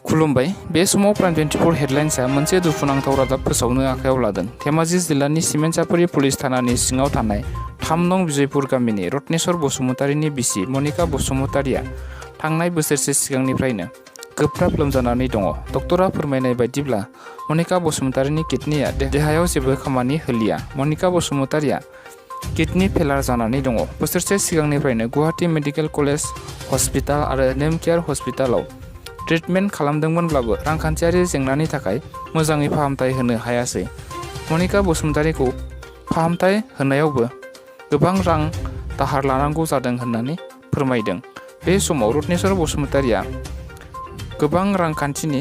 खुलुमबाय। बे समाव प्राइम 24 हेडलाइन्सआ मोनसे दुखुनांथाव रादाब फोसावनो आखायाव लादों। धेमाजि जिल्लानि सिमेन्टसापरि पुलिस थानानि सिङाव थानाय 3 नं बिजयपुर गामिनि रत्नेश्वर बसुमतारीनि बिसि मनिका बसुमतारीया थांनाय बोसोरसे सिगांनिफ्रायनो गोब्राब लोमजानानै दङ। डक्टरा फोरमायनाय बायदिब्ला मनिका बसुमतारीनि किडनिया देहायाव जेबो खामानि होलिया। मनिका बसुमतारीया किडनि फेलार जानानै दङ। बोसोरसे सिगांनिफ्रायनो गुवाहाटी मेडिकेल कलेज हस्पिटाल आरो नेमकेयार हस्पिटालाव ट्रिटमेन्ट खालामदोंमोनब्लाबो रांखान्थियारि जेंनानि थाखाय मोजाङै फाहामथाय होनो हायासै। मनिका बसुमतारीखौ फाहामथाय होनायावबो गोबां रां दाहार लानांगौ जादों होननानै फोरमायदों। बे समाव रत्नेश्वर बसुमतारीया गोबां रांखान्थिनि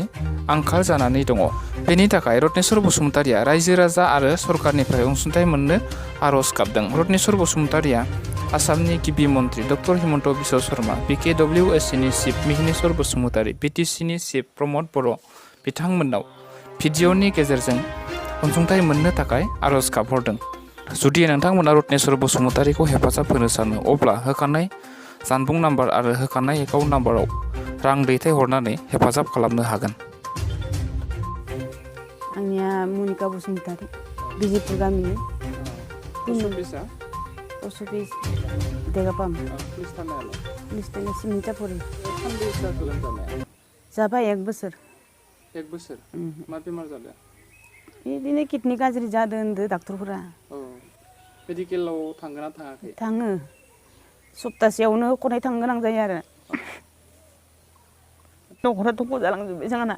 आंखाल जानानै दङ। बेनि थाखाय रत्नेश्वर बसुमतारीया रायजो राजा आरो सरकारनिफ्राय अनसुंथाइ मोननो आर'ज गाबदों। रत्नेश्वर बसुमतारीया आसामनि गिबि मन्त्रि डक्टर हिमन्त बिश्व शर्मा, BKWSनि चिफ मिहिनेश्वर बसुमतारी, BTCनि चिफ प्रमद बर' बिथांमोननाव भिडिअ'नि गेजेरजों अनसुंथाइ मोननो थाखाय आर'ज गाबहरदों। जुदि नोंथांमोना रत्नेश्वर बसुमतारीखौ हेफाजाब होनो सानो, अब्ला होखानाय जानबुं नाम्बार आरो होखानाय एकाउन्ट नाम्बाराव रां दैथायहरनानै हेफाजाब खालामनो हागोन। आंनिया मनिका बसुमतारी, बिजयपुर गामिनि पस्ट अफिस देगापाम पुलिस थाना सिमेन्टसापरि। जाबाय 1 बोसोर। 1 बोसोर? मा बेमार जादों? बिदिनो किडनि गाज्रि जादों होनदों डाक्टरफोरा। मेडिकेलाव थांगोन ना थाङाखै? थाङो, सप्तासेयावनो खननै थांनो गोनां जायो आरो। न'खरा थख' जालांजोब्बाय जोंहाना।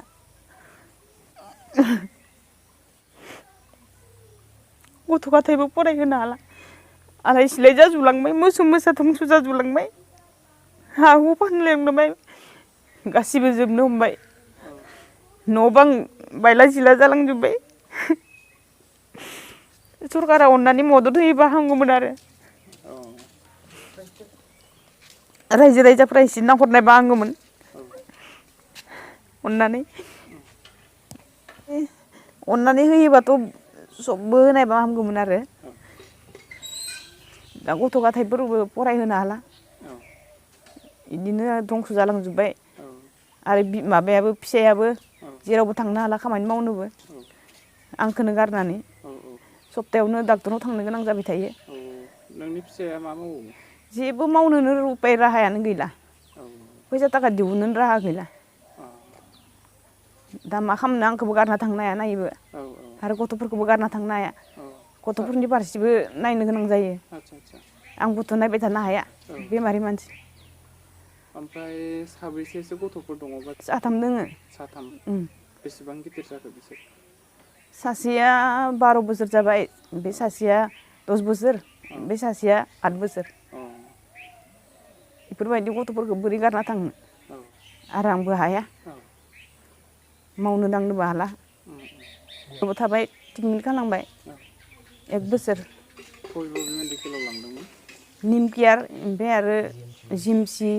गथ' गथायबो फरायहोनो हाला, आलाय सिलाय जाजोबलांबाय, मोसौ मोसा धंस जाजोबलांबाय, हा हु फानलांबाय, गासिबो जोबनो हमबाय, न' बां बायला जिला जालांजोब्बाय। सरकारा अननानै मदद होयोबा हामगौमोन आरो। रायजो राजाफ्रा एसे नाहरनायबा हामगौमोन अननानै होयोबाथ' सबबो होनायबा हामगौमोन आरो। दा गथ' गथायफोरबो फरायहोनो हाला, बिदिनो धंस जालांजोब्बाय। आरो माबायाबो फिसायाबो जेरावबो थांनो हाला, खामानि मावनोबो आंखौनो गारनानै सप्तायावनो डाक्टरनाव थांनो गोनां जाबाय थायो। नोंनि फिसाया मा मावो? जेबो मावनोनो उपाय राहायानो गैला, फैसा थाखा दिहुननोनो राहा गैला। दा मा खालामनो, आंखौबो गारना थांनो हाया नायोबो, आरो गथ'फोरखौबो गारना थांनो हाया। गथ'फोरनि फारसेबो नायनो गोनां जायो। आंबोथ' नायबाय थानो हाया, बेमारि मानसि। ओमफ्राय साबैसेसो गथ'फोर दङ? 3 दोङो। 3? बेसेबां गिदिर जाखो बिसोर? सासेया 12 बोसोर जाबाय, बे सासेया 10 बोसोर, बे सासेया 8 बोसोर। बेफोरबायदि गथ'फोरखौ बोरै गारना थांनो, आरो आंबो हाया, मावनो दांनोबो हाला। थाबाय, ट्रिटमेन्ट खालामबाय 1 बोसोर। बबे मेडिकेलाव लांदोंमोन? नेमकेयार, ओमफ्राय आरो जिएमसि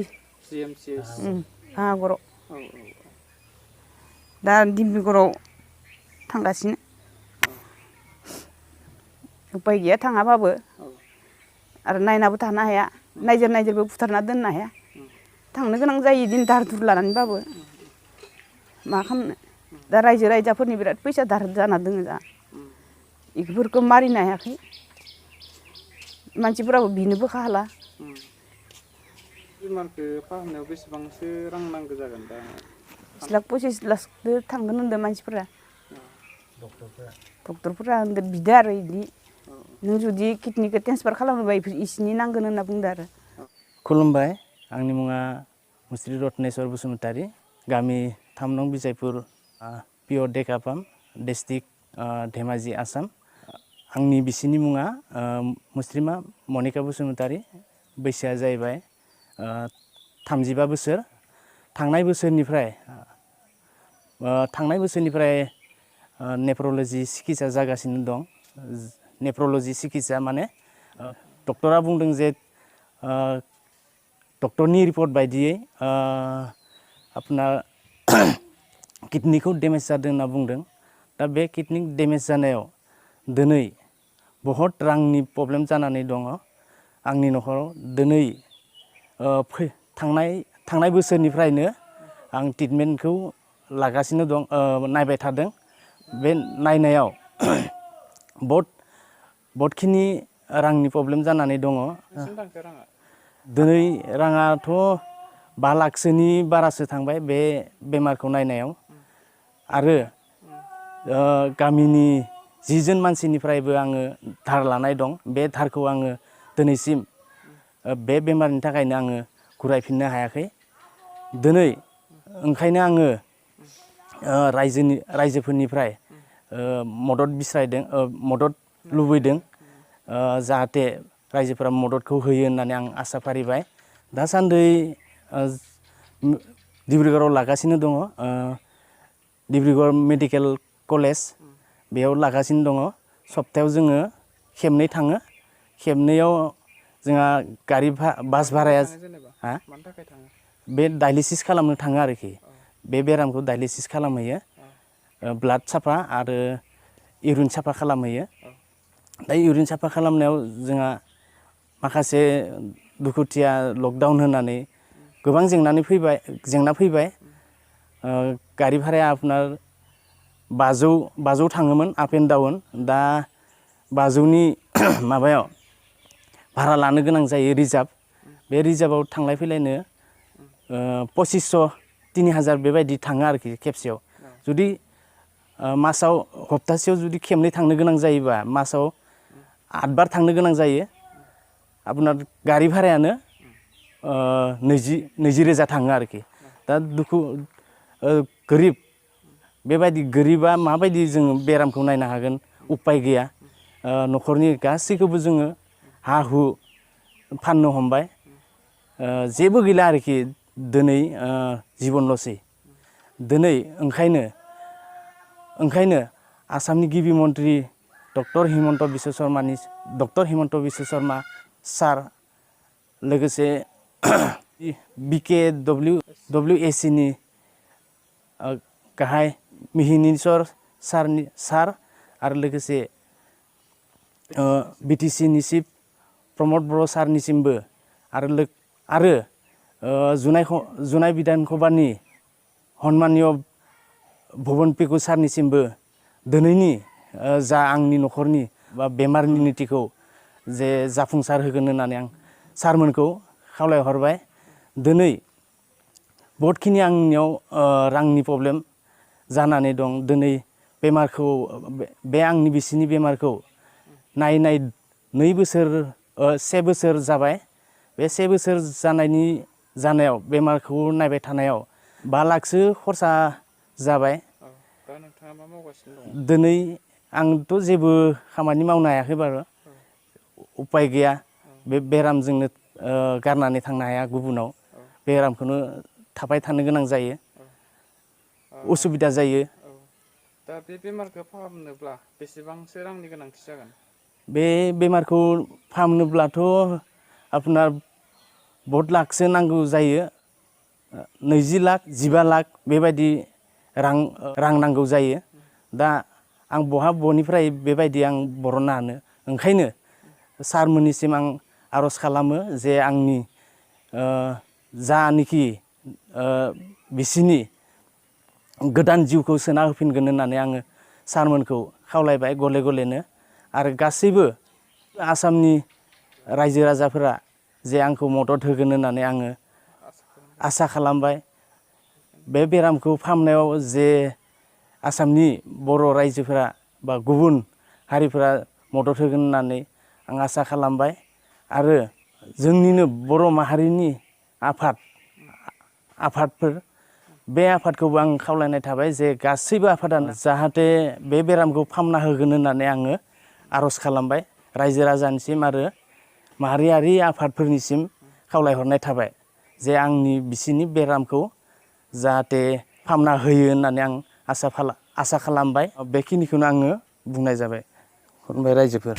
भांगाघराव। दा डिब्रुगड़आव थांगासिनो। उपाय गैया, थाङाबाबो आरो नायनाबो थानो हाया, नायजेर बुथारना दोननो हाया। थांनो गोनां जायो बिदिनो दाहार दुहार लानानैबाबो। मा खालामनो, दा रायजो राजाफोरनि बिराद फैसा दाहार जाना दङ दा, बेफोरखौ मारिनो हायाखै। मानसिफोराबो बिनोबो हाला। बेमारखौ फाहामनायाव बेसेबांसो रां नांगौ जागोन दा? 20 लाखसो थांगोन होनदों मानसिफोरा। डक्टरफोरा बिदो आरो बिदि, नों जुदि किडनिखौ ट्रेन्सफार खालामनोबा इसिनि नांगोन होनना बुंदों आरो। खुलुमबाय, आंनि मुङा मुस्रि रत्नेश्वर बसुमतारी, गामि 3 नं बिजयपुर, पिअ देगापाम, डिस्ट्रिक्ट धेमाजि, आसाम। आंनि बिसिनि मुङा मुस्रिमा मनिका बसुमतारी, बैसोआ जाहैबाय 35 बोसोर। थांनाय बोसोरनिफ्राय नेफ्रलजि सिकित्सा जागासिनो दं। नेफ्रलजि सिकित्सा माने डक्टरा बुंदों जे डक्टरनि रिपर्ट बायदियै आपनार किडनिखौ डेमेज जादों होनना बुंदों। दा बे किडनि डेमेज जानायाव दिनै बहुद रांनि प्रब्लेम जानानै दङ आंनि न'खराव। दिनै थांनाय बोसोरनिफ्रायनो आं ट्रिटमेन्टखौ लागासिनो दं नायबाय थादों बे नायनायाव बहुतखिनि रांनि प्रब्लेम जानानै दङ दिनै राङाथ' 5 लाखसोनि बारासो थांबाय बे बेमारखौ नायनायाव आरो गामिनि 10 जन मानसिनिफ्रायबो आङो धार लानाय दं बे धारखौ आङो दिनैसिम बे बेमारनि थाखायनो आङो घुरायफिननो हायाखै दिनै ओंखायनो आङो रायजोफोरनिफ्राय मदद बिस्रायदों मदद लुबैदों जाहाथे रायजोफोरा मददखौ होयो होननानै आं आसा फारिबाय दासान्दि डिब्रुगड़आव लागासिनो दङ डिब्रुगड़ मेडिकेल कलेज बेयाव लागासिनो दङ सप्तायाव जोङो खेबनै थाङो खेबनैयाव जोंहा गारि बास भाराया बे डायलिसिस खालामनो थाङो आरोखि बे बेरामखौ डायलिसिस खालामहैयो ब्लाड साफा आरो इउरिन साफा खालामहैयो दा इउरिन साफा खालामनायाव जोंहा माखासे दुखुथिया लकडाउन होनानै गोबां जेंना फैबाय गारि भाराया आपनार 500 थाङोमोन आप एन्ड डाउन दा 500नि माबायाव भारा लानो गोनां जायो रिजार्भ बे रिजार्भआव थांलाय फैलायनो 2500 3000 बेबायदि थाङो आरोखि खेबसेयाव जुदि मासाव हप्तासेयाव जुदि खेबनै थांनो गोनां जायोबा मासाव 8 बार थांनो गोनां जायो आपनार गारि भारायानो 20,000 थाङो आरोखि दा गोरिब बेबायदि गोरिबा माबायदि जोङो बेरामखौ नायनो हागोन उपाय गैया न'खरनि गासैखौबो जोङो हा हु फाननो हमबाय जेबो गैला आरोखि दिनै जिबनल'सै दिनै ओंखायनो आसामनि गिबि मन्त्रि डक्टर हिमन्त बिश्व शर्मा सार लोगोसे BKWACनि गाहाय मिहिनीश्वर सार आरो लोगोसे BTCनि चिफ प्रमद बर' सारनिसिमबो आरो जुनाय बिधान सभानि हनमाननीय भुबन पेगु सारनिसिमबो दिनैनि जा आंनि न'खरनि बा बेमारनि नीतिखौ जे जाफुंसार होगोन होननानै आं सारमोनखौ खावलायहरबाय दिनै बहुतखिनि आंनियाव रांनि प्रब्लेम जानानै दं दिनै बेमारखौ बे आंनि बिसिनि बेमारखौ नाय 1 बोसोर जाबाय बे 1 बोसोर जानायाव बेमारखौ नायबाय थानायाव 5 लाखसो खरसा जाबाय दा नोंथाङा मा मावगासिनो दं दिनै आंथ' जेबो खामानि मावनो हायाखै बारु उपाय गैया बे बेरामजोंनो गारनानै थांनो हाया गुबुनाव बेरामखौनो थाबाय थानो गोनां जायो उसुबिदा जायो दा बे बेमारखौ फाहामनोब्ला बेसेबांसो रांनि गोनांथि जागोन बे बेमारखौ फाहामनोब्लाथ' आपनार बहुत लाखसो नांगौ जायो 20 लाख 15 लाख बेबायदि रां नांगौ जायो दा आं बनिफ्राय बेबायदि आं बरननो हानो ओंखायनो सारमोननिसिम आं आर'ज खालामो जे आंनि जानिखि बिसिनि गोदान जिउखौ सोना होफिनगोन होननानै आङो सारमोनखौ खावलायबाय गले-गलेनो आरो गासैबो आसामनि रायजो राजाफोरा जे आंखौ मदद होगोन होननानै आङो आसा खालामबाय बे बेरामखौ फाहामनायाव जे आसामनि बर' रायजोफोरा बा गुबुन हारिफोरा मदद होगोन होननानै आं आसा खालामबाय आरो जोंनिनो बर' माहारिनि आफादफोर बे आफादखौबो आं खावलायनाय थाबाय जे गासैबो आफादानो जाहाथे बे बेरामखौ फाहामना होगोन होननानै आङो आर'ज खालामबाय रायजो राजानिसिम आरो माहारियारि आफादफोरनिसिम खावलायहरनाय थाबाय जे आंनि बिसिनि बेरामखौ जाहाथे फाहामना होयो होननानै आं आसा खालामबाय बेखिनिखौनो आङो बुंनाय जाबाय रायजोफोर